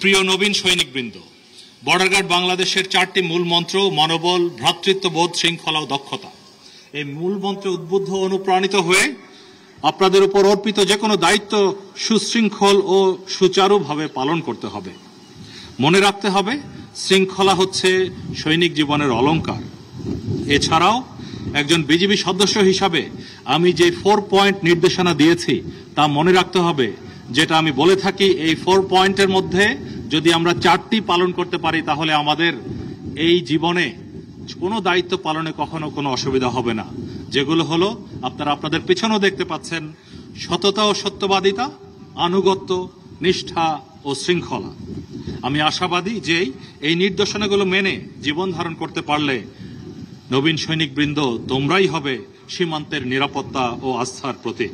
প্রিয় নবীন সৈনিকবৃন্দ, border guard বাংলাদেশের 4টি মূল মন্ত্র মনোবল, ভ্রাতৃত্ববোধ, শৃঙ্খলা ও দক্ষতা। এই মূল মন্ত্রে উদ্বুদ্ধ অনুপ্রাণিত হয়ে আপনাদের উপর অর্পিত যে কোনো দায়িত্ব সুশৃঙ্খল ও সুচারুভাবে পালন করতে হবে। মনে রাখতে হবে, শৃঙ্খলা হচ্ছে সৈনিক জীবনের অলংকার। এছাড়াও একজন বিজিবি সদস্য হিসাবে আমি যে 4 পয়েন্ট নির্দেশনা দিয়েছি তা মনে রাখতে হবে, যেটা আমি বলে থাকি এই 4 পয়েন্টের মধ্যে যদি আমরা 4টি পালন করতে পারি তাহলে আমাদের এই জীবনে কোনো দায়িত্ব পালনে কখনো কোনো অসুবিধা হবে না। যেগুলো হলো আপনারা আপনাদের পিছনেও দেখতে পাচ্ছেন: সততা ও সত্যবাদিতা, আনুগত্য, নিষ্ঠা ও শৃঙ্খলা। আমি আশাবাদী যে এই নির্দেশনাগুলো মেনে জীবন ধারণ করতে পারলে নবীন সৈনিকবৃন্দ তোমরাই হবে সীমান্তের নিরাপত্তা ও আস্থার প্রতীক।